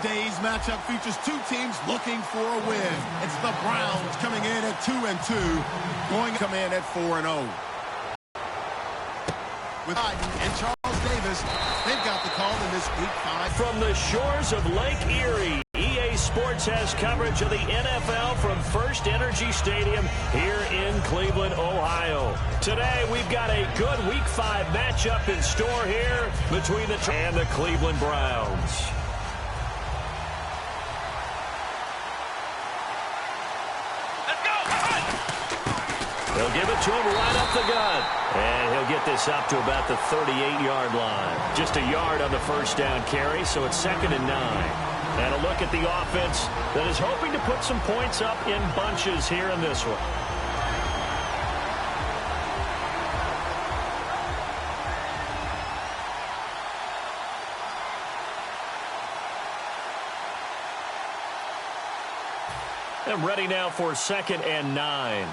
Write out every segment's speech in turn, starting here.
Today's matchup features two teams looking for a win. It's the Browns coming in at 2-2, going to come in at 4-0. With Biden and Charles Davis, they've got the call in this Week 5. From the shores of Lake Erie, EA Sports has coverage of the NFL from First Energy Stadium here in Cleveland, Ohio. Today, we've got a good Week 5 matchup in store here between the and the Cleveland Browns. They'll give it to him right up the gut. And he'll get this up to about the 38-yard line. Just a yard on the first down carry, so it's 2nd and 9. And a look at the offense that is hoping to put some points up in bunches here in this one. And ready now for 2nd and 9.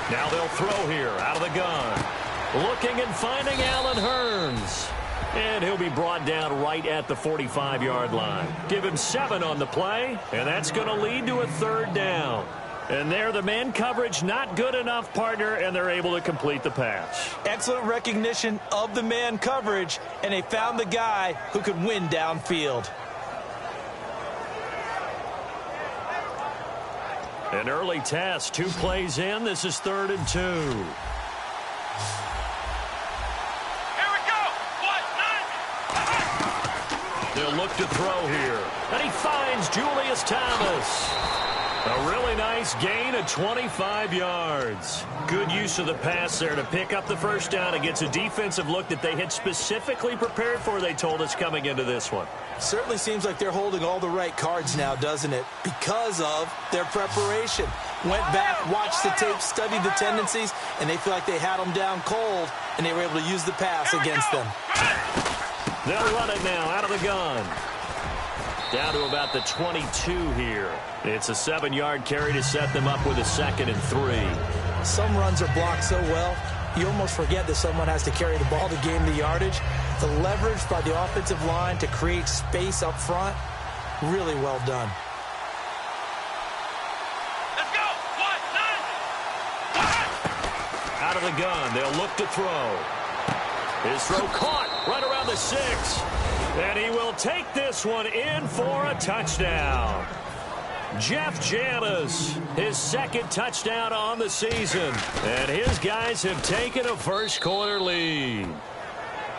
Now they'll throw here out of the gun. Looking and finding Allen Hurns. And he'll be brought down right at the 45-yard line. Give him 7 on the play, and that's going to lead to a 3rd down. And there, the man coverage not good enough, partner, and they're able to complete the pass. Excellent recognition of the man coverage, and they found the guy who could win downfield. An early test, 2 plays in. This is 3rd and 2. Here we go. They'll look to throw here. And he finds Julius Thomas. A really nice gain of 25 yards. Good use of the pass there to pick up the first down. It gets a defensive look that they had specifically prepared for, they told us, coming into this one. Certainly seems like they're holding all the right cards now, doesn't it? Because of their preparation. Went back, watched the tape, studied the tendencies, and they feel like they had them down cold, and they were able to use the pass against them. They'll run it now out of the gun. Down to about the 22 here. It's a 7-yard carry to set them up with a 2nd and 3. Some runs are blocked so well, you almost forget that someone has to carry the ball to gain the yardage. The leverage by the offensive line to create space up front, really well done. Let's go. Out of the gun, they'll look to throw. His throw caught right around the 6. And he will take this one in for a touchdown. Jeff Janis, his 2nd touchdown on the season. And his guys have taken a first-quarter lead.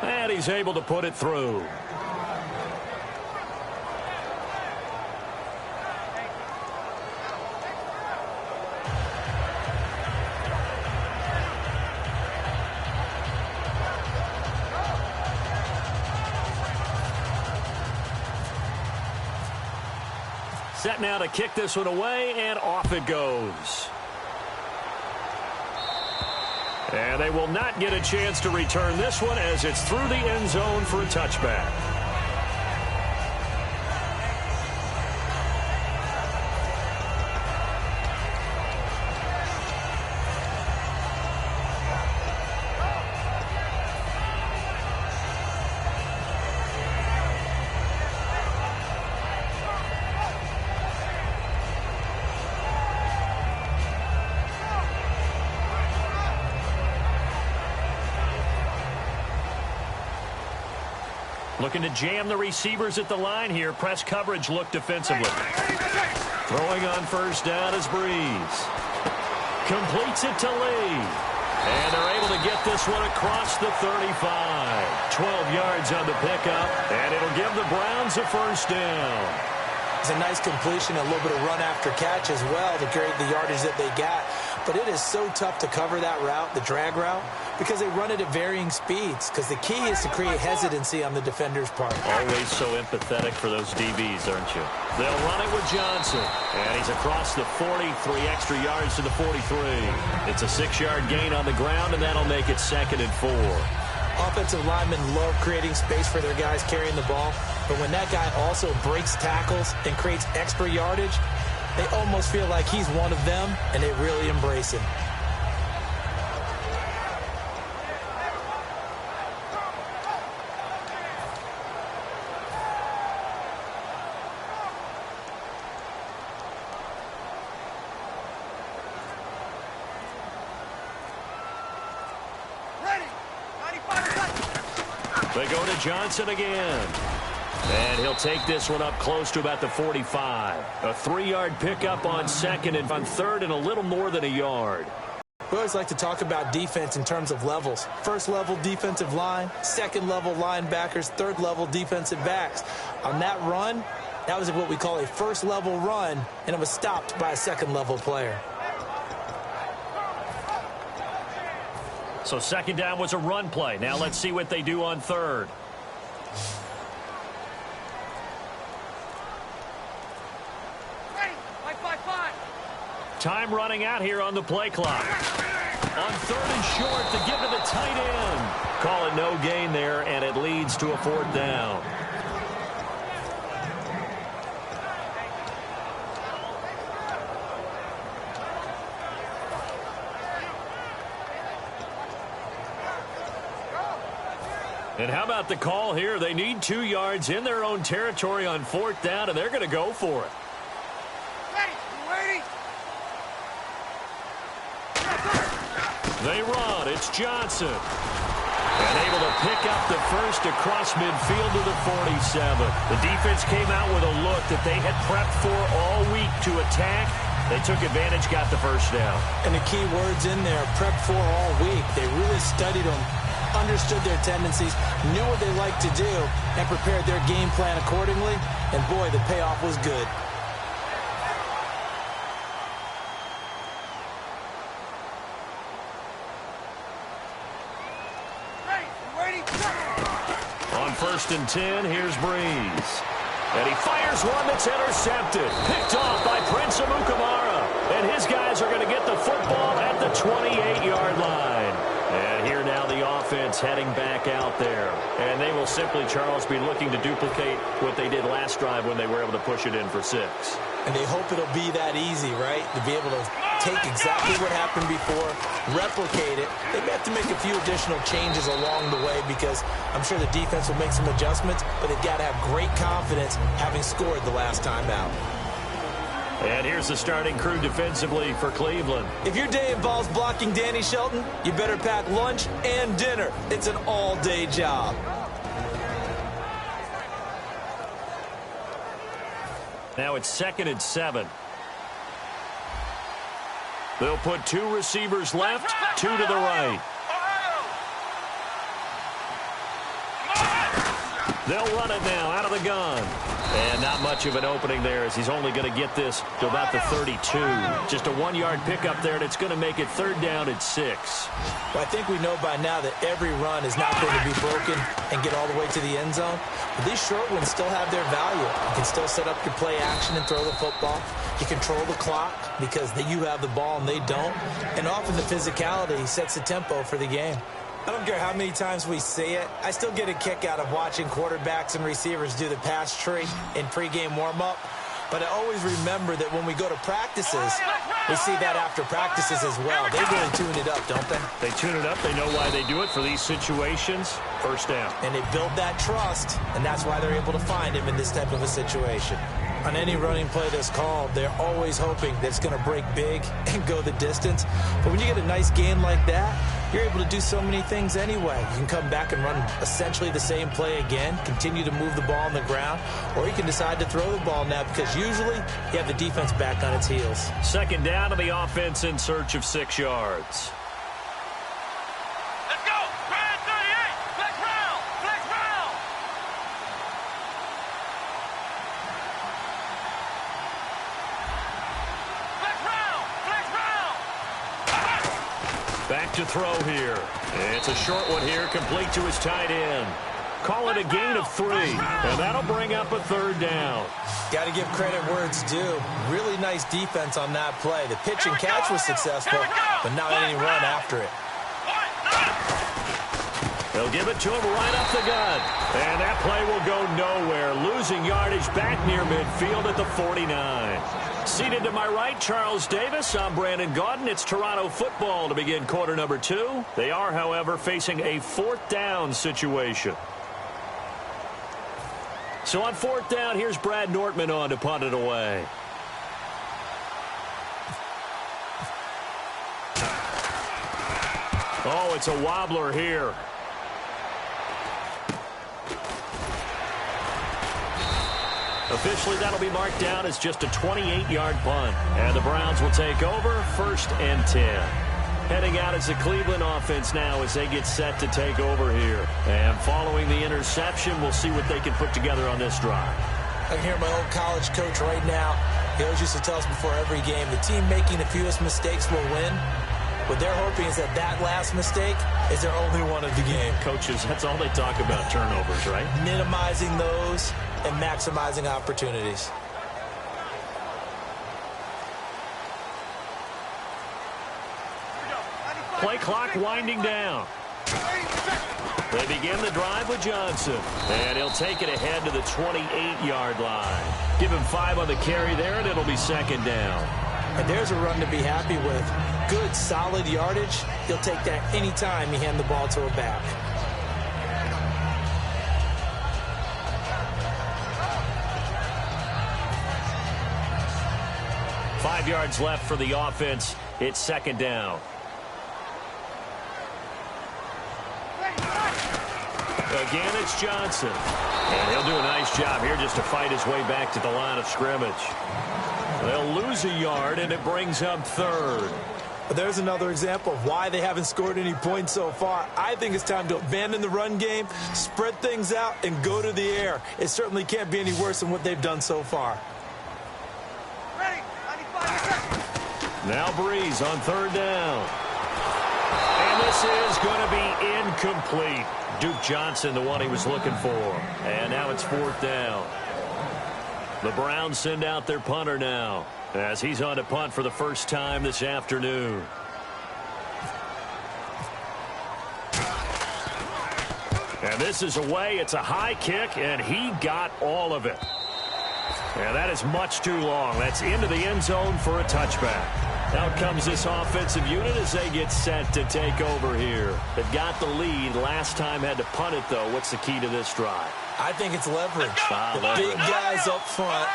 And he's able to put it through. Set now to kick this one away, and off it goes. And they will not get a chance to return this one as it's through the end zone for a touchback. Looking to jam the receivers at the line here. Press coverage look defensively. Throwing on first down is Breeze. Completes it to Lee. And they're able to get this one across the 35. 12 yards on the pickup. And it'll give the Browns a first down. It's a nice completion, a little bit of run after catch as well to create the yardage that they got. But it is so tough to cover that route, the drag route, because they run it at varying speeds. Because the key is to create hesitancy on the defender's part. Always so empathetic for those DBs, aren't you? They'll run it with Johnson. And he's across the 40, 3 extra yards to the 43. It's a 6-yard gain on the ground, and that'll make it 2nd and 4. Offensive linemen love creating space for their guys carrying the ball. But when that guy also breaks tackles and creates extra yardage, they almost feel like he's one of them, and they really embrace him. They go to Johnson again. And he'll take this one up close to about the 45. A 3-yard pickup on second and on third and a little more than a yard. We always like to talk about defense in terms of levels. First level defensive line, second level linebackers, third level defensive backs. On that run, that was what we call a first level run, and it was stopped by a second level player. So second down was a run play. Now let's see what they do on third. Time running out here on the play clock. On third and short to give to the tight end. Call it no gain there, and it leads to a fourth down. And how about the call here? They need 2 yards in their own territory on fourth down, and they're going to go for it. They run. It's Johnson. And able to pick up the first across midfield to the 47. The defense came out with a look that they had prepped for all week to attack. They took advantage, got the first down. And the key words in there, prepped for all week. They really studied them, understood their tendencies, knew what they liked to do, and prepared their game plan accordingly. And boy, the payoff was good. On first and 10, here's Breeze. And he fires one that's intercepted. Picked off by Prince Amukamara. And his guys are going to get the football at the 28-yard line. And here now the offense heading back out there. And they will simply, Charles, be looking to duplicate what they did last drive when they were able to push it in for 6. And they hope it'll be that easy, right? To be able to take exactly what happened before, replicate it. They may have to make a few additional changes along the way because I'm sure the defense will make some adjustments, but they've got to have great confidence having scored the last time out. And here's the starting crew defensively for Cleveland. If your day involves blocking Danny Shelton, you better pack lunch and dinner. It's an all-day job. Now it's 2nd and 7. They'll put 2 receivers left, 2 to the right. They'll run it now out of the gun. And not much of an opening there as he's only going to get this to about the 32. Just a 1-yard pickup there, and it's going to make it third down at 6. Well, I think we know by now that every run is not going to be broken and get all the way to the end zone. But these short ones still have their value. You can still set up your play action and throw the football. You control the clock because you have the ball and they don't. And often the physicality sets the tempo for the game. I don't care how many times we see it. I still get a kick out of watching quarterbacks and receivers do the pass tree in pregame warm-up. But I always remember that when we go to practices, we see that after practices as well. They really tune it up, don't they? They tune it up. They know why they do it for these situations. First down. And they build that trust, and that's why they're able to find him in this type of a situation. On any running play that's called, they're always hoping that it's going to break big and go the distance. But when you get a nice game like that, you're able to do so many things anyway. You can come back and run essentially the same play again, continue to move the ball on the ground, or you can decide to throw the ball now because usually you have the defense back on its heels. Second down to the offense in search of 6 yards. Let's go! Brad 38! Flex round! Flex round! Flex round! Flex round! Back to throw here. It's a short one here, complete to his tight end. Call it a gain of 3, and that'll bring up a third down. Got to give credit where it's due. Really nice defense on that play. The pitch and catch was successful, but not any run after it. They'll give it to him right up the gut. And that play will go nowhere, losing yardage back near midfield at the 49. Seated to my right, Charles Davis. I'm Brandon Gaudin. It's Toronto football to begin quarter number 2. They are, however, facing a 4th down situation. So on 4th down, here's Brad Nortman on to punt it away. Oh, it's a wobbler here. Officially, that'll be marked down as just a 28-yard punt. And the Browns will take over 1st and 10. Heading out as the Cleveland offense now as they get set to take over here. And following the interception, we'll see what they can put together on this drive. I can hear my old college coach right now. He always used to tell us before every game, the team making the fewest mistakes will win. What they're hoping is that last mistake is their only one of the game. Coaches, that's all they talk about, turnovers, right? Minimizing those and maximizing opportunities. Play clock winding down. They begin the drive with Johnson. And he'll take it ahead to the 28-yard line. Give him 5 on the carry there, and it'll be 2nd down. And there's a run to be happy with. Good, solid yardage. He'll take that anytime you hand the ball to a back. Five yards left for the offense. It's 2nd down. Again, it's Johnson. And he'll do a nice job here just to fight his way back to the line of scrimmage. They'll lose a yard, and it brings up 3rd. There's another example of why they haven't scored any points so far. I think it's time to abandon the run game, spread things out, and go to the air. It certainly can't be any worse than what they've done so far. Now Breeze on 3rd down. And this is going to be incomplete. Duke Johnson, the one he was looking for. And now it's 4th down. The Browns send out their punter now as he's on to punt for the first time this afternoon. And this is away. It's a high kick, and he got all of it. And that is much too long. That's into the end zone for a touchback. Out comes this offensive unit as they get set to take over here. They've got the lead. Last time had to punt it, though. What's the key to this drive? I think it's leverage. The big guys up front.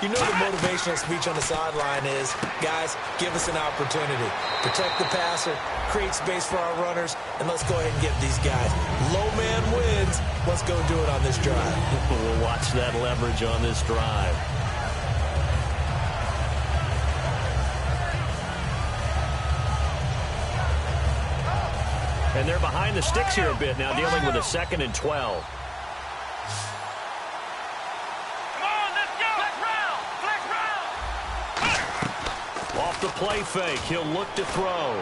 You know the motivational speech on the sideline is, guys, give us an opportunity. Protect the passer, create space for our runners, and let's go ahead and get these guys. Low man wins. Let's go do it on this drive. We'll watch that leverage on this drive. And they're behind the sticks here a bit now, dealing with a 2nd and 12. Off the play fake, he'll look to throw.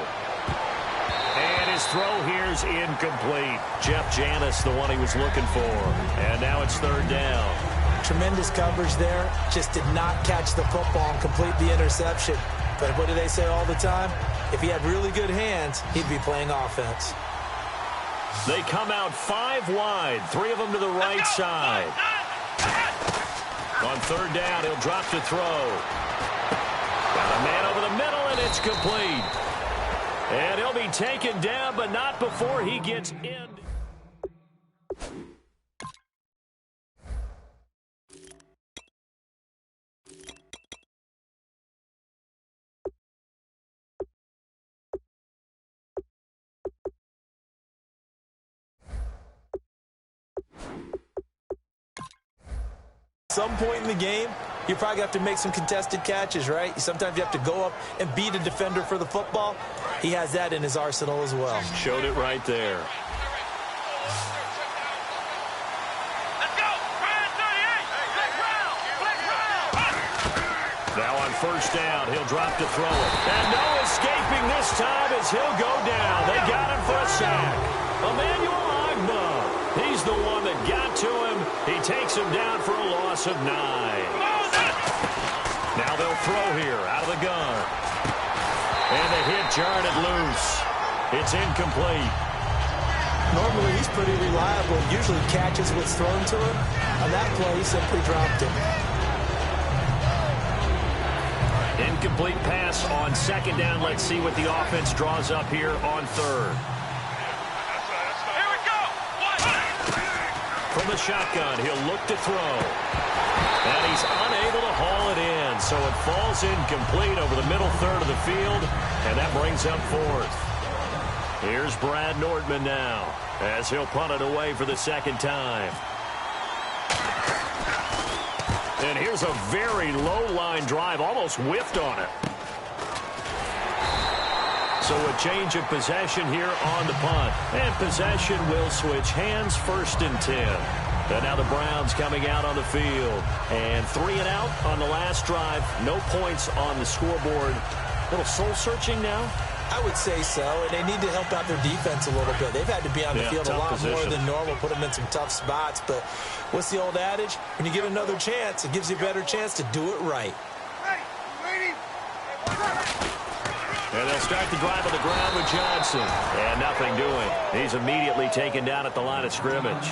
And his throw here is incomplete. Jeff Janis, the one he was looking for. And now it's 3rd down. Tremendous coverage there. Just did not catch the football and complete the interception. But what do they say all the time? If he had really good hands, he'd be playing offense. They come out 5 wide, 3 of them to the right side. On 3rd down, he'll drop to throw. Got a man over the middle, and it's complete. And he'll be taken down, but not before he gets in. At some point in the game, you probably have to make some contested catches, right? Sometimes you have to go up and beat a defender for the football. He has that in his arsenal as well. Showed it right there. Let's go. Brand 38. Flex round. Flex round. Now on 1st down, he'll drop to throw it. And no escaping this time as he'll go down. They got him for a sack. Emmanuel Agba. He's the one that got to him. He takes him down for a loss of 9. Now they'll throw here out of the gun. And the hit jarred it loose. It's incomplete. Normally, he's pretty reliable. Usually catches what's thrown to him. On that play, he simply dropped it. Incomplete pass on 2nd down. Let's see what the offense draws up here on 3rd. Here we go. From the shotgun, he'll look to throw. And he's unable to haul it in, so it falls incomplete over the middle 3rd of the field, and that brings up 4th. Here's Brad Nordman now, as he'll punt it away for the 2nd time. And here's a very low-line drive, almost whiffed on it. So a change of possession here on the punt. And possession will switch hands, 1st and 10. And now the Browns coming out on the field. And 3 and out on the last drive. No points on the scoreboard. A little soul-searching now? I would say so, and they need to help out their defense a little bit. They've had to be on the field a lot more than normal, put them in some tough spots. But what's the old adage? When you get another chance, it gives you a better chance to do it right. And they'll start the drive on the ground with Johnson. And nothing doing. He's immediately taken down at the line of scrimmage.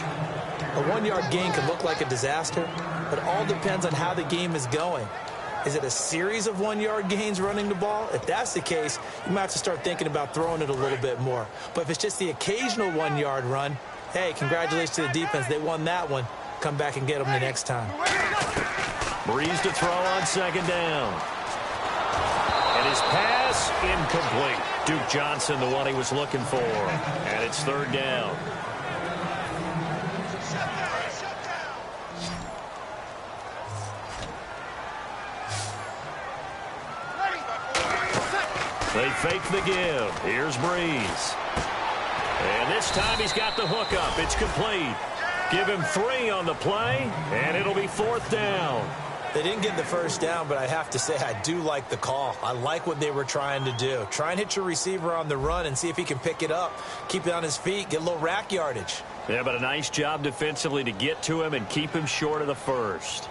A 1-yard gain can look like a disaster, but it all depends on how the game is going. Is it a series of 1-yard gains running the ball? If that's the case, you might have to start thinking about throwing it a little bit more. But if it's just the occasional 1-yard run, hey, congratulations to the defense. They won that one. Come back and get them the next time. Breeze to throw on 2nd down. And his pass incomplete. Duke Johnson, the one he was looking for. And it's 3rd down. They fake the give. Here's Breeze. And this time he's got the hook up. It's complete. Give him 3 on the play, and it'll be 4th down. They didn't get the 1st down, but I have to say I do like the call. I like what they were trying to do. Try and hit your receiver on the run and see if he can pick it up. Keep it on his feet. Get a little rack yardage. Yeah, but a nice job defensively to get to him and keep him short of the 1st.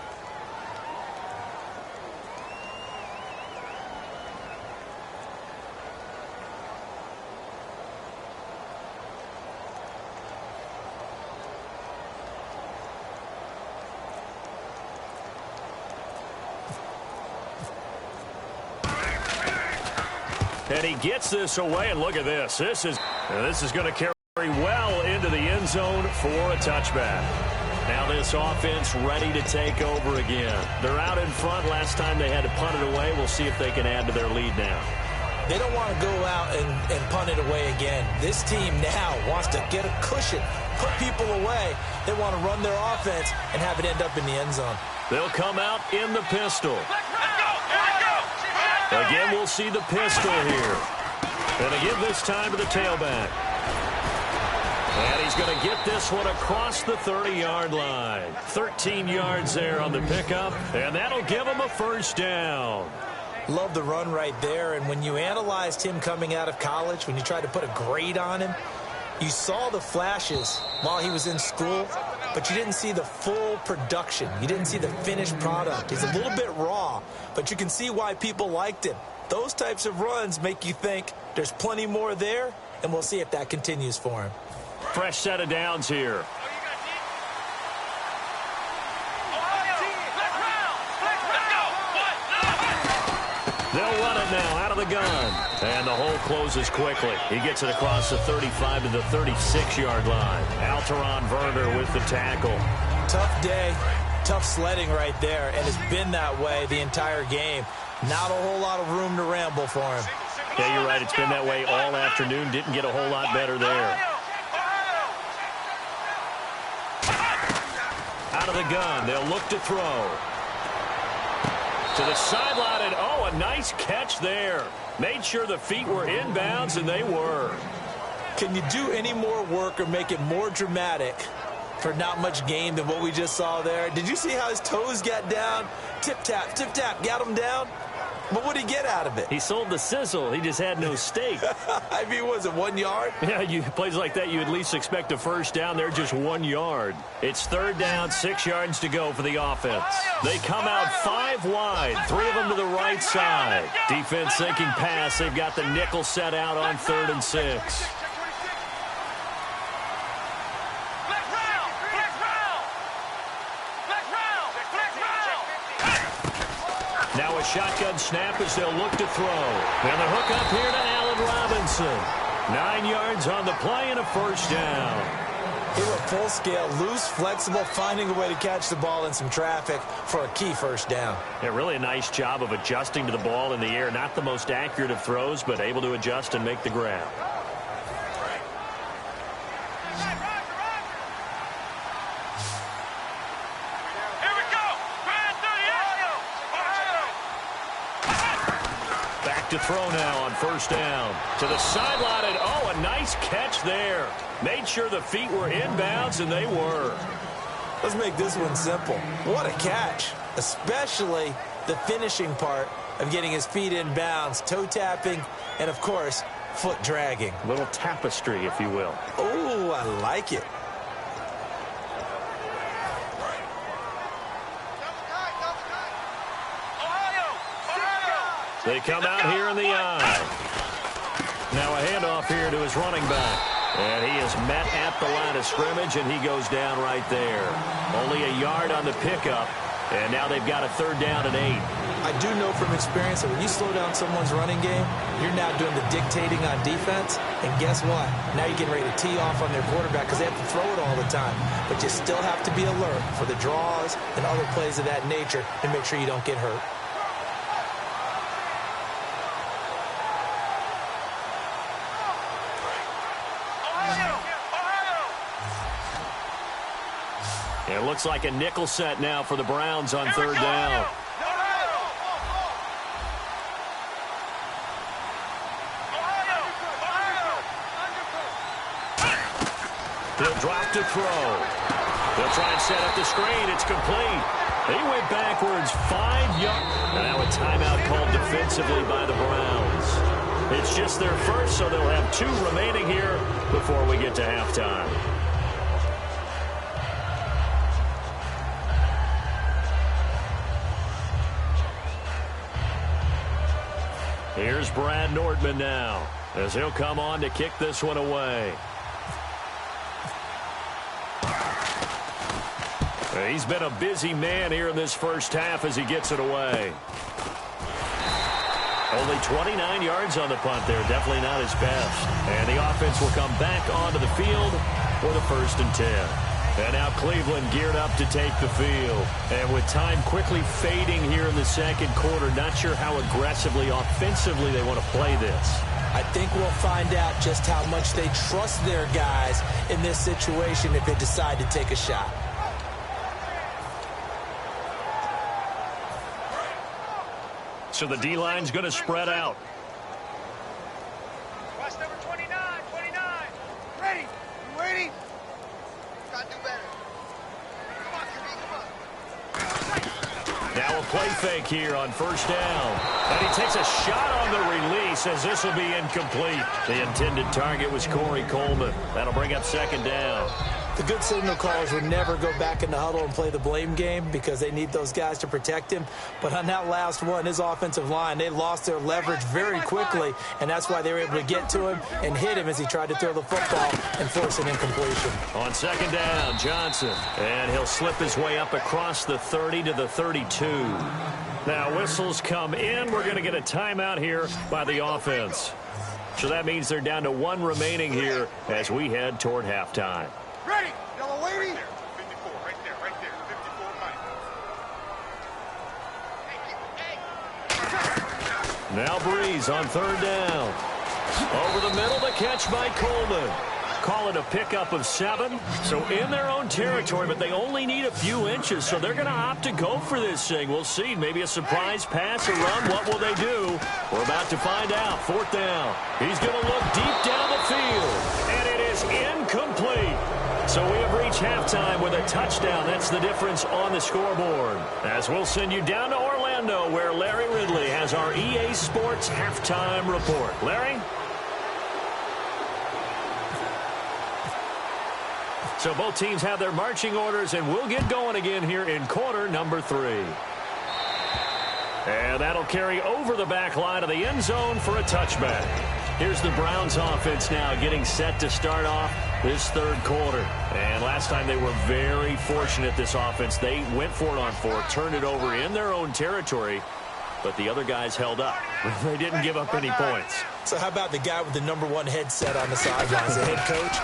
And he gets this away, and look at this. This is going to carry well into the end zone for a touchback. Now this offense ready to take over again. They're out in front. Last time they had to punt it away. We'll see if they can add to their lead now. They don't want to go out and punt it away again. This team now wants to get a cushion, put people away. They want to run their offense and have it end up in the end zone. They'll come out in the pistol. Again, we'll see the pistol here. And again, this time to the tailback. And he's going to get this one across the 30-yard line. 13 yards there on the pickup, and that'll give him a 1st down. Love the run right there, and when you analyzed him coming out of college, when you tried to put a grade on him, you saw the flashes while he was in school, but you didn't see the full production. You didn't see the finished product. He's a little bit raw, but you can see why people liked him. Those types of runs make you think there's plenty more there, and we'll see if that continues for him. Fresh set of downs here. They'll run it now out of the gun. And the hole closes quickly. He gets it across the 35 to the 36-yard line. Alteron Werner with the tackle. Tough day, tough sledding right there, and it's been that way the entire game. Not a whole lot of room to ramble for him. Yeah, you're right. It's been that way all afternoon. Didn't get a whole lot better there. Out of the gun. They'll look to throw. To the sideline, and a nice catch there. Made sure the feet were inbounds, and they were. Can you do any more work or make it more dramatic for not much gain than what we just saw there? Did you see how his toes got down? Tip-tap, got him down. But what did he get out of it? He sold the sizzle. He just had no steak. I mean, was it 1 yard? Yeah, plays like that, you at least expect a 1st down. They're just 1 yard. It's 3rd down, 6 yards to go for the offense. They come out 5 wide, 3 of them to the right side. Defense thinking pass. They've got the nickel set out on 3rd and 6. Now a shotgun snap as they'll look to throw. And the hook up here to Allen Robinson. 9 yards on the play and a 1st down. They were full scale, loose, flexible, finding a way to catch the ball in some traffic for a key 1st down. Yeah, really a nice job of adjusting to the ball in the air. Not the most accurate of throws, but able to adjust and make the grab. Here we go. Panthers. back to throw now on first down. To the sideline, and oh, a nice catch there. Made sure the feet were inbounds, and they were. Let's make this one simple. What a catch, especially the finishing part of getting his feet in bounds, toe tapping, and, of course, foot dragging. Little tapestry, if you will. Oh, I like it. They come out here in the eye. Now a handoff here to his running back. And he is met at the line of scrimmage, and he goes down right there. Only a yard on the pickup, and now they've got a 3rd down and 8. I do know from experience that when you slow down someone's running game, you're now doing the dictating on defense. And guess what? Now you're getting ready to tee off on their quarterback because they have to throw it all the time. But you still have to be alert for the draws and other plays of that nature and make sure you don't get hurt. It looks like a nickel set now for the Browns on 3rd down. He'll drop to throw. They'll try and set up the screen. It's complete. He went backwards 5 yards. Now a timeout called defensively by the Browns. It's just their first, so they'll have 2 remaining here before we get to halftime. Here's Brad Nordman now, as he'll come on to kick this one away. He's been a busy man here in this first half as he gets it away. Only 29 yards on the punt there. Definitely not his best. And the offense will come back onto the field for the 1st and 10. And now Cleveland geared up to take the field. And with time quickly fading here in the 2nd quarter, not sure how aggressively, offensively they want to play this. I think we'll find out just how much they trust their guys in this situation if they decide to take a shot. So the D-line's going to spread out. Watch number 29, 29. Ready? You ready? Got to do better. Come on, QB, come on. Now a play fake here on 1st down. And he takes a shot on the release as this will be incomplete. The intended target was Corey Coleman. That'll bring up 2nd down. The good signal callers would never go back in the huddle and play the blame game because they need those guys to protect him. But on that last one, his offensive line, they lost their leverage very quickly, and that's why they were able to get to him and hit him as he tried to throw the football and force an incompletion. On 2nd down, Johnson. And he'll slip his way up across the 30 to the 32. Now whistles come in. We're going to get a timeout here by the offense. So that means they're down to 1 remaining here as we head toward halftime. Ready? Yellow wavy? 54, right there, 54, Mike. Now Breeze on 3rd down. Over the middle, the catch by Coleman. Call it a pickup of 7. So in their own territory, but they only need a few inches, so they're going to opt to go for this thing. We'll see. Maybe a surprise pass or run. What will they do? We're about to find out. 4th down. He's going to look deep down the field, and it is incomplete. So we have reached halftime with a touchdown. That's the difference on the scoreboard. As we'll send you down to Orlando, where Larry Ridley has our EA Sports halftime report. Larry? So both teams have their marching orders, and we'll get going again here in quarter number 3. And that'll carry over the back line of the end zone for a touchback. Here's the Browns offense now getting set to start off this 3rd quarter. And last time they were very fortunate, this offense. They went for it on 4, turned it over in their own territory, but the other guys held up. They didn't give up any points. So how about the guy with the number 1 headset on the sidelines, the head coach?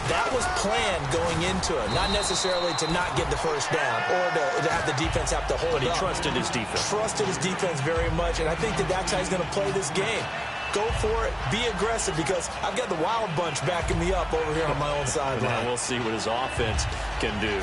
That was planned going into it, not necessarily to not get the 1st down or to have the defense have to hold up. But he trusted his defense. Trusted his defense very much, and I think that's how he's going to play this game. Go for it. Be aggressive because I've got the wild bunch backing me up over here on my own sideline. Now we'll see what his offense can do.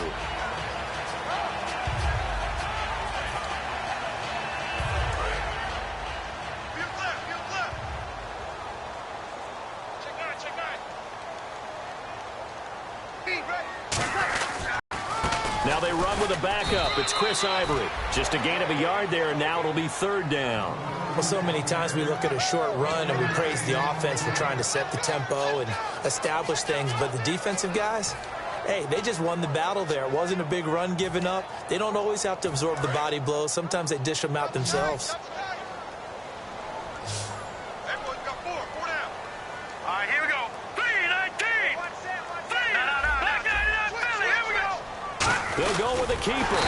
Now they run with a backup. It's Chris Ivory. Just a gain of a yard there, and now it'll be third down. Well, so many times we look at a short run and we praise the offense for trying to set the tempo and establish things, but the defensive guys, hey, they just won the battle there. It wasn't a big run given up. They don't always have to absorb the body blows. Sometimes they dish them out themselves. Everyone's got four down. All right, here we go. 3-19. Here we go. They'll go with a keeper.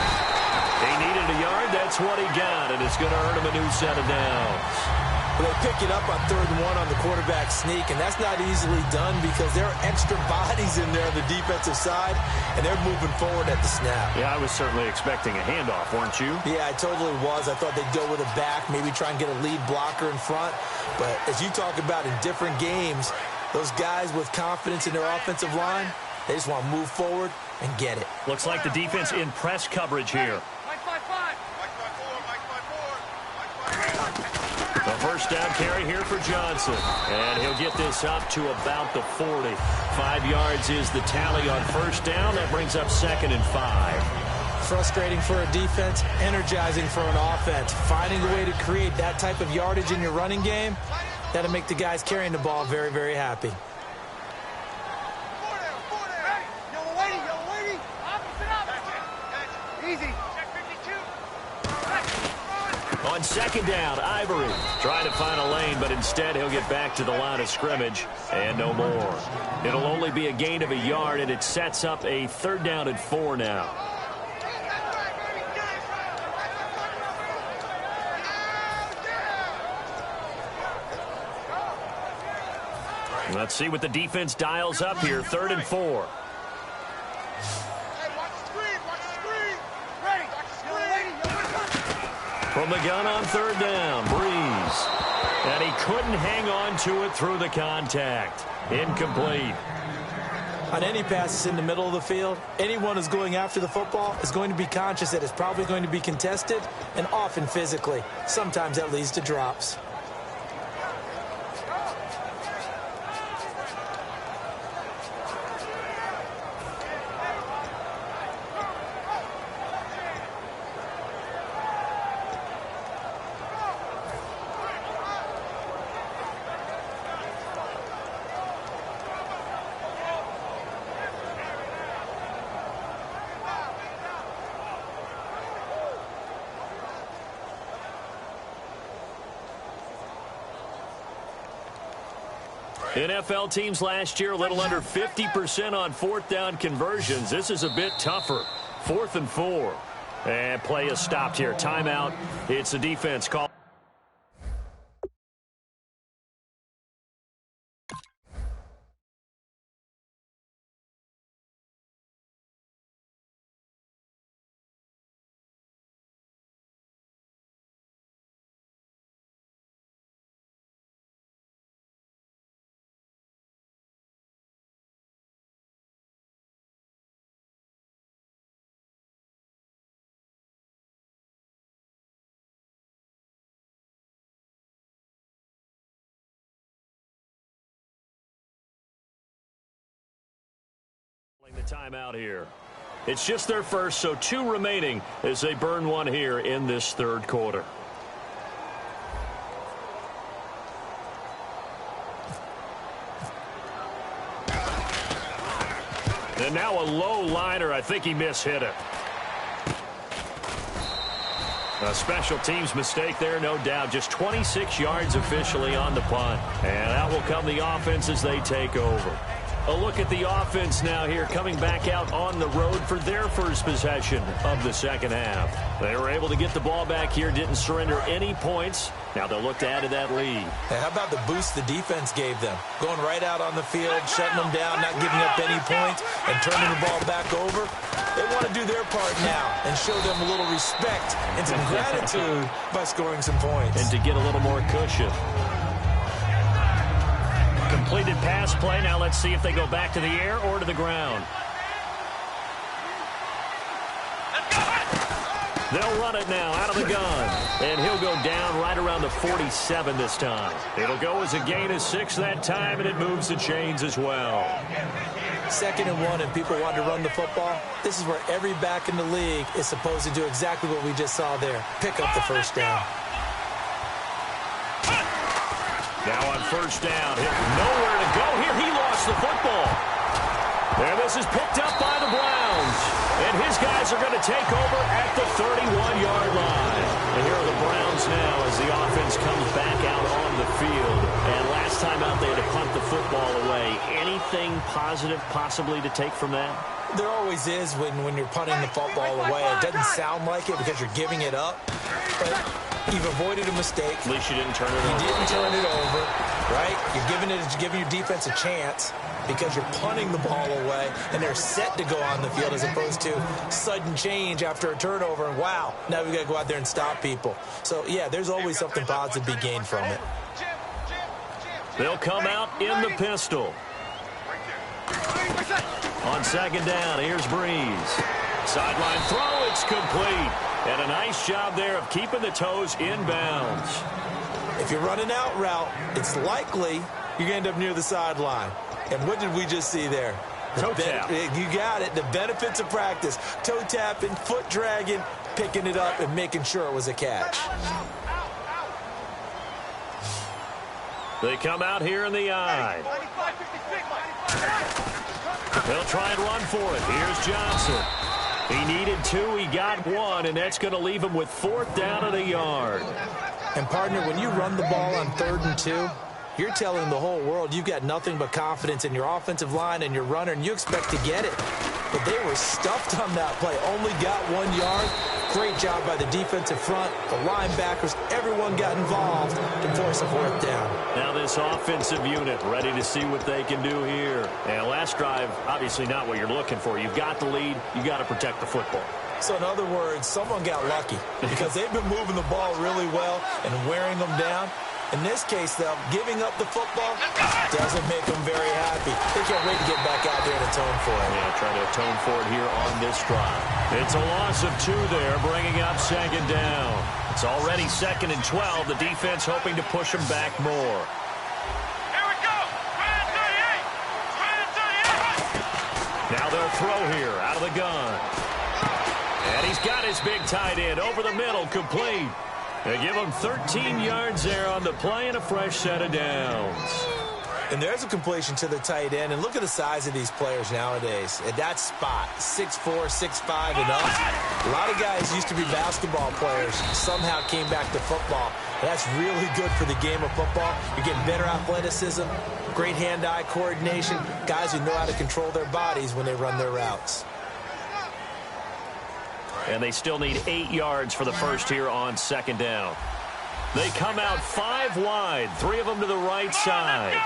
He needed a yard. That's what he got, and it's going to earn him a new set of downs. Well, they pick it up on 3rd and 1 on the quarterback sneak, and that's not easily done because there are extra bodies in there on the defensive side, and they're moving forward at the snap. Yeah, I was certainly expecting a handoff, weren't you? Yeah, I totally was. I thought they'd go with a back, maybe try and get a lead blocker in front. But as you talk about in different games, those guys with confidence in their offensive line, they just want to move forward and get it. Looks like the defense in press coverage here. The first down carry here for Johnson. And he'll get this up to about the 40. 5 yards is the tally on first down. That brings up 2nd and 5. Frustrating for a defense, energizing for an offense. Finding a way to create that type of yardage in your running game, that'll make the guys carrying the ball very, very happy. On 2nd down, Ivory trying to find a lane, but instead he'll get back to the line of scrimmage and no more. It'll only be a gain of a yard, and it sets up a 3rd down and 4 now. Let's see what the defense dials up here. 3rd and 4. From the gun on 3rd down, Breeze. And he couldn't hang on to it through the contact. Incomplete. On any passes in the middle of the field, anyone who's going after the football is going to be conscious that it's probably going to be contested, and often physically. Sometimes that leads to drops. NFL teams last year a little under 50% on 4th down conversions. This is a bit tougher. 4th and 4. And play is stopped here. Timeout. It's a defense call. The timeout here. It's just their first, so 2 remaining as they burn one here in this 3rd quarter. And now a low liner. I think he mishit it. A special teams mistake there, no doubt. Just 26 yards officially on the punt. And out will come the offense as they take over. A look at the offense now here, coming back out on the road for their first possession of the 2nd half. They were able to get the ball back here, didn't surrender any points. Now they'll look to add to that lead. Hey, how about the boost the defense gave them? Going right out on the field, shutting them down, not giving up any points, and turning the ball back over. They want to do their part now and show them a little respect and some gratitude by scoring some points. And to get a little more cushion. Completed pass play. Now let's see if they go back to the air or to the ground. They'll run it now out of the gun. And he'll go down right around the 47 this time. It'll go as a gain of 6 that time, and it moves the chains as well. 2nd and 1, and people want to run the football. This is where every back in the league is supposed to do exactly what we just saw there. Pick up the first down. Now on first down, nowhere to go here. He lost the football. And this is picked up by the Browns. And his guys are going to take over at the 31-yard line. And here are the Browns now as the offense comes back out on the field. And last time out, they had to punt the football away. Anything positive possibly to take from that? There always is when you're punting the football away. It doesn't sound like it because you're giving it up. But you've avoided a mistake. At least you didn't turn it over. You didn't turn it over, right? You're giving your defense a chance because you're punting the ball away, and they're set to go on the field as opposed to sudden change after a turnover, and wow, now we've got to go out there and stop people. So, yeah, there's always something positive to be gained from it. They'll come out in the pistol. On 2nd down, here's Breeze. Sideline throw, it's complete. And a nice job there of keeping the toes in bounds. If you're running out route, it's likely you're going to end up near the sideline. And what did we just see there? Toe tap. You got it. The benefits of practice. Toe tapping, foot dragging, picking it up, and making sure it was a catch. They come out here in the eye. They'll try and run for it. Here's Johnson. He needed 2. He got 1, and that's going to leave him with 4th down at a yard. And, partner, when you run the ball on 3rd and 2, you're telling the whole world you've got nothing but confidence in your offensive line and your runner, and you expect to get it. But they were stuffed on that play. Only got 1 yard. Great job by the defensive front, the linebackers. Everyone got involved to force a 4th down. Now this offensive unit ready to see what they can do here. And last drive, obviously not what you're looking for. You've got the lead. You've got to protect the football. So, in other words, someone got lucky because they've been moving the ball really well and wearing them down. In this case, though, giving up the football doesn't make them very happy. They can't wait to get back out there and atone for it. Yeah, trying to atone for it here on this drive. It's a loss of 2 there, bringing up 2nd down. It's already 2nd and 12. The defense hoping to push them back more. Here we go. 38. Now they'll throw here out of the gun. And he's got his big tight end over the middle, complete. They give him 13 yards there on the play and a fresh set of downs. And there's a completion to the tight end. And look at the size of these players nowadays. At that spot, 6'4", 6'5", and up. A lot of guys used to be basketball players, somehow came back to football. And that's really good for the game of football. You're getting better athleticism, great hand-eye coordination, guys who know how to control their bodies when they run their routes. And they still need 8 yards for the first here on 2nd down. They come out 5 wide, 3 of them to the right side.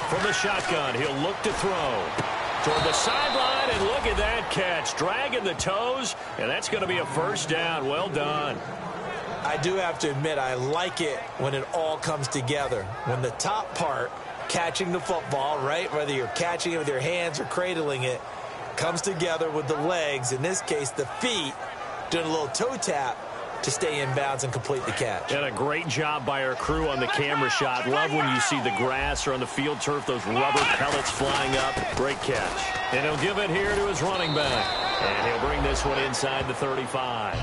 From the shotgun, he'll look to throw. Toward the sideline, and look at that catch. Dragging the toes, and that's going to be a first down. Well done. I do have to admit, I like it when it all comes together. When the top part, catching the football, right, whether you're catching it with your hands or cradling it, comes together with the legs, in this case the feet, doing a little toe tap to stay in bounds and complete the catch. And a great job by our crew on the camera shot. Love when you see the grass or on the field turf, those rubber pellets flying up. Great catch. And he'll give it here to his running back. And he'll bring this one inside the 35.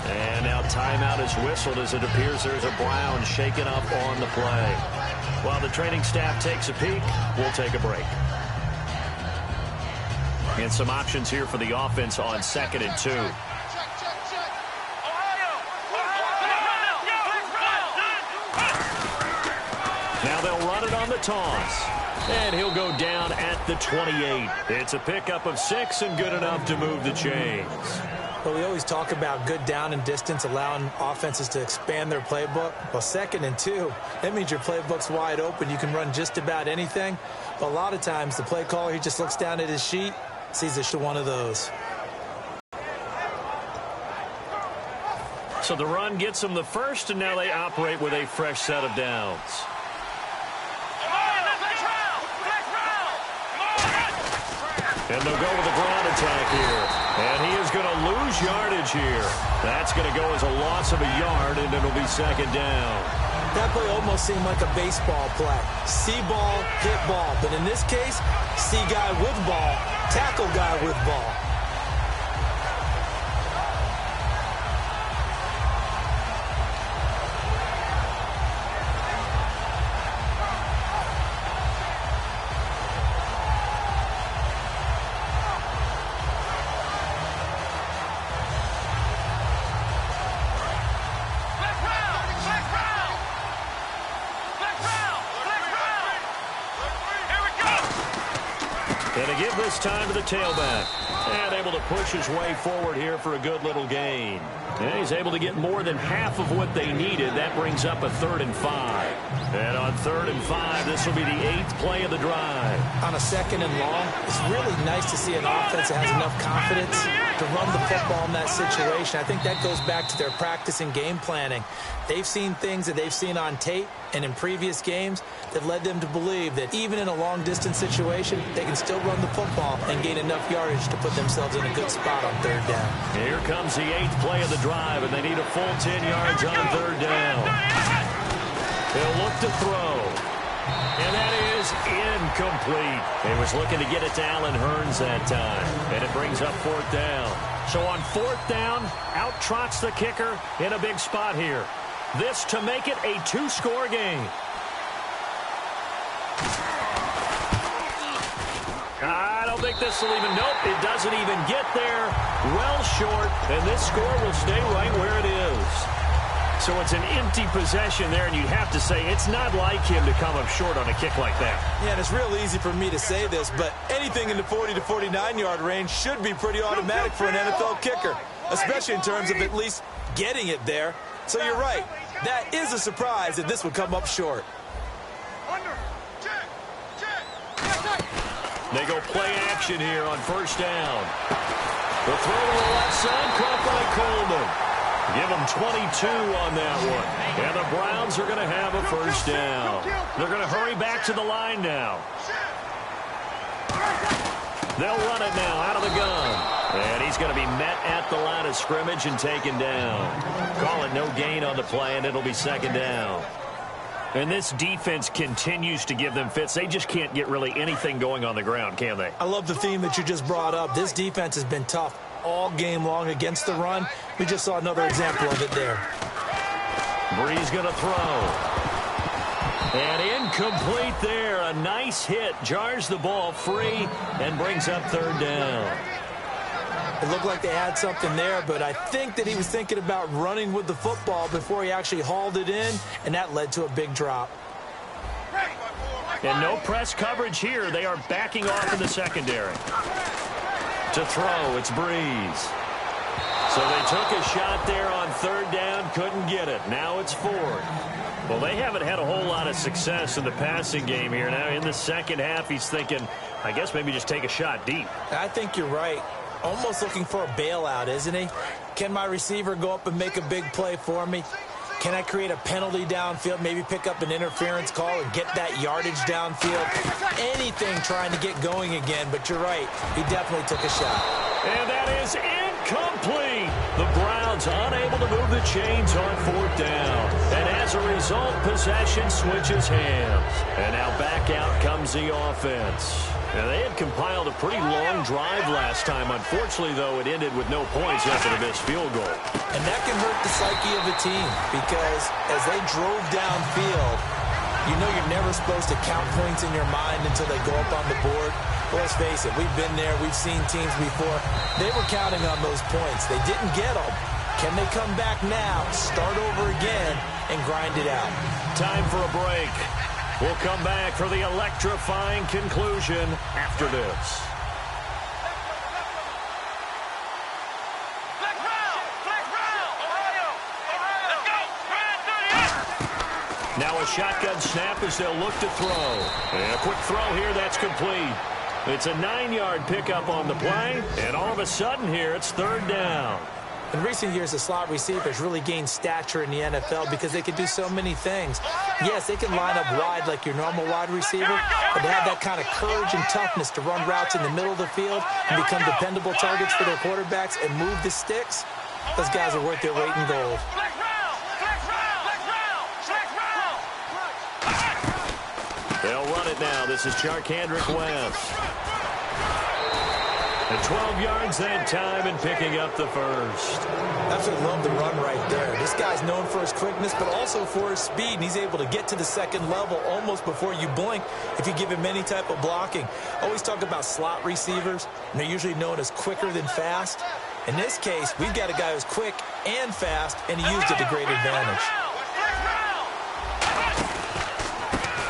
And now timeout is whistled as it appears there's a Brown shaken up on the play. While the training staff takes a peek, we'll take a break. And some options here for the offense on 2nd and 2. Now they'll run it on the toss. And he'll go down at the 28. It's a pickup of 6 and good enough to move the chains. Well, we always talk about good down and distance, allowing offenses to expand their playbook. Well, 2nd and 2, that means your playbook's wide open. You can run just about anything. But a lot of times, the play caller, he just looks down at his sheet, sees it's one of those. So the run gets them the first, and now they operate with a fresh set of downs. And they'll go with a ground attack here. And he is going to lose yardage here. That's going to go as a loss of a yard, and it'll be second down. That play almost seemed like a baseball play. See ball, hit ball. But in this case, see guy with ball, tackle guy with ball. And to give this time to the tailback. And able to push his way forward here for a good little gain. And he's able to get more than half of what they needed. That brings up a 3rd and 5. And on 3rd and 5, this will be the 8th play of the drive. On a 2nd and long, it's really nice to see an offense that has enough confidence to run the football in that situation. I think that goes back to their practice and game planning. They've seen things that they've seen on tape and in previous games that led them to believe that even in a long-distance situation, they can still run the football and gain enough yardage to put themselves in a good spot on 3rd down. Here comes the 8th play of the drive, and they need a full 10 yards on 3rd down. They'll look to throw. And that is incomplete. He was looking to get it to Allen Hurns that time. And it brings up 4th down. So on 4th down, out trots the kicker in a big spot here. This to make it a 2-score game. I don't think this will even, nope, it doesn't even get there. Well short, and this score will stay right where it is. So it's an empty possession there, and you'd have to say it's not like him to come up short on a kick like that. Yeah, and it's real easy for me to say this, but anything in the 40 to 49-yard range should be pretty automatic for an NFL kicker, especially in terms of at least getting it there. So you're right. That is a surprise that this would come up short. They go play action here on 1st down. The throw to the left side, caught by Coleman. Give them 22 on that one. And the Browns are going to have a 1st down. They're going to hurry back to the line now. They'll run it now out of the gun. And he's going to be met at the line of scrimmage and taken down. Call it no gain on the play, and it'll be 2nd down. And this defense continues to give them fits. They just can't get really anything going on the ground, can they? I love the theme that you just brought up. This defense has been tough all game long against the run. We just saw another example of it there. Brees going to throw. And incomplete there. A nice hit. Jars the ball free and brings up 3rd down. It looked like they had something there, but I think that he was thinking about running with the football before he actually hauled it in, and that led to a big drop. And no press coverage here. They are backing off in the secondary. To throw, it's Brees. So they took a shot there on 3rd down, couldn't get it. Now it's 4th. Well, they haven't had a whole lot of success in the passing game here. Now in the second half, he's thinking, I guess maybe just take a shot deep. I think you're right. Almost looking for a bailout, isn't he? Can my receiver go up and make a big play for me? Can I create a penalty downfield, maybe pick up an interference call and get that yardage downfield? Anything trying to get going again, but you're right. He definitely took a shot. And that is incomplete. The Browns unable to move the chains on 4th down. And as a result, possession switches hands. And now back out comes the offense. Now, they had compiled a pretty long drive last time. Unfortunately, though, it ended with no points after the missed field goal. And that can hurt the psyche of a team because as they drove downfield, you know you're never supposed to count points in your mind until they go up on the board. Well, let's face it, we've been there. We've seen teams before. They were counting on those points. They didn't get them. Can they come back now, start over again, and grind it out? Time for a break. We'll come back for the electrifying conclusion after this. Now a shotgun snap as they'll look to throw. And a quick throw here, that's complete. It's a 9-yard pickup on the play, and all of a sudden here, it's 3rd down. In recent years, the slot receivers really gained stature in the NFL because they can do so many things. Yes, they can line up wide like your normal wide receiver, but to have that kind of courage and toughness to run routes in the middle of the field and become dependable targets for their quarterbacks and move the sticks, those guys are worth their weight in gold. They'll run it now. This is Charkandrick West. And 12 yards that time and picking up the first. Absolutely love the run right there. This guy's known for his quickness, but also for his speed. And he's able to get to the second level almost before you blink if you give him any type of blocking. I always talk about slot receivers, and they're usually known as quicker than fast. In this case, we've got a guy who's quick and fast, and he used it to great advantage.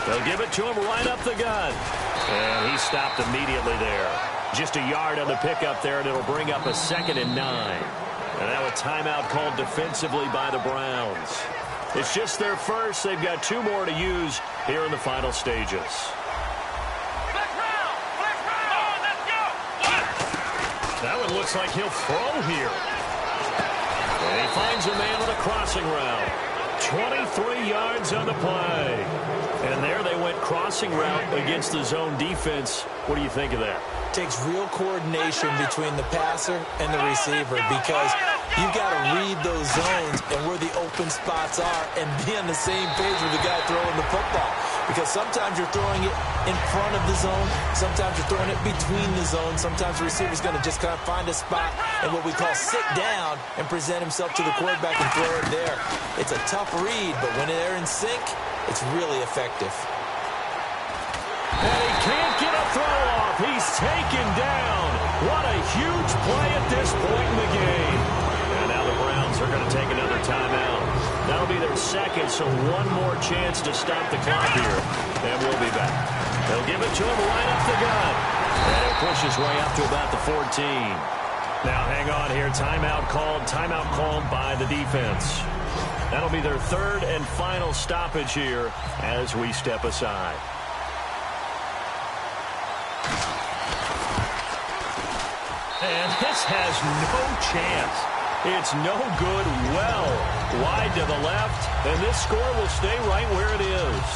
They'll give it to him right up the gun. And he stopped immediately there. Just a yard on the pickup there, and it'll bring up a 2nd and 9. And now a timeout called defensively by the Browns. It's just their first. They've got 2 more to use here in the final stages. That one looks like he'll throw here. And he finds a man on a crossing route. 23 yards on the play. And there they went crossing route against the zone defense. What do you think of that? Takes real coordination between the passer and the receiver because you've got to read those zones and where the open spots are and be on the same page with the guy throwing the football. Because sometimes you're throwing it in front of the zone. Sometimes you're throwing it between the zones. Sometimes the receiver's going to just kind of find a spot and what we call sit down and present himself to the quarterback and throw it there. It's a tough read, but when they're in sync, it's really effective. And he can't get a throw off. He's taken down. What a huge play at this point in the game. And now the Browns are going to take another timeout. That'll be their second, so one more chance to stop the clock here. And we'll be back. They'll give it to him right up the gut. And he'll push his way up to about the 14. Now hang on here. Timeout called by the defense. That'll be their 3rd and final stoppage here as we step aside. And this has no chance. It's no good. Well, wide to the left, and this score will stay right where it is.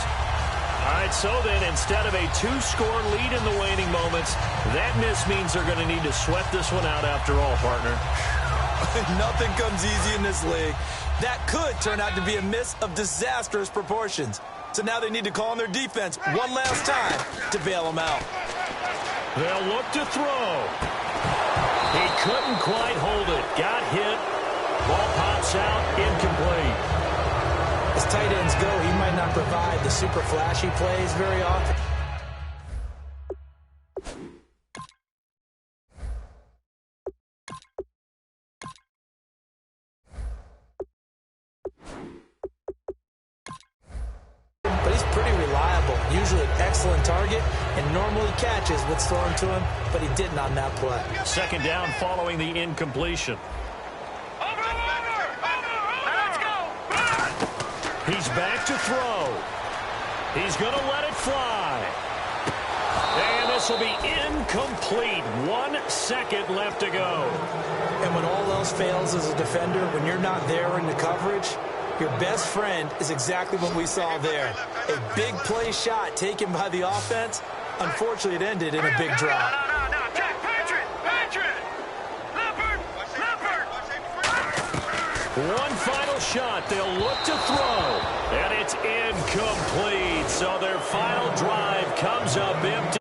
All right, so then instead of a 2-score lead in the waning moments, that miss means they're going to need to sweat this one out after all, partner. Nothing comes easy in this league. That could turn out to be a miss of disastrous proportions. So now they need to call on their defense one last time to bail them out. They'll look to throw. He couldn't quite hold it. Got hit. Ball pops out. Incomplete. As tight ends go, he might not provide the super flashy plays very often. But he's pretty reliable. Usually an excellent target and normally catches what's thrown to him, but he didn't on that play. 2nd down following the incompletion. He's back to throw. He's going to let it fly. And this will be incomplete. 1 second left to go. And when all else fails as a defender, when you're not there in the coverage, your best friend is exactly what we saw there. A big play shot taken by the offense. Unfortunately, it ended in a big drop. One final shot. They'll look to throw. And it's incomplete. So their final drive comes up empty.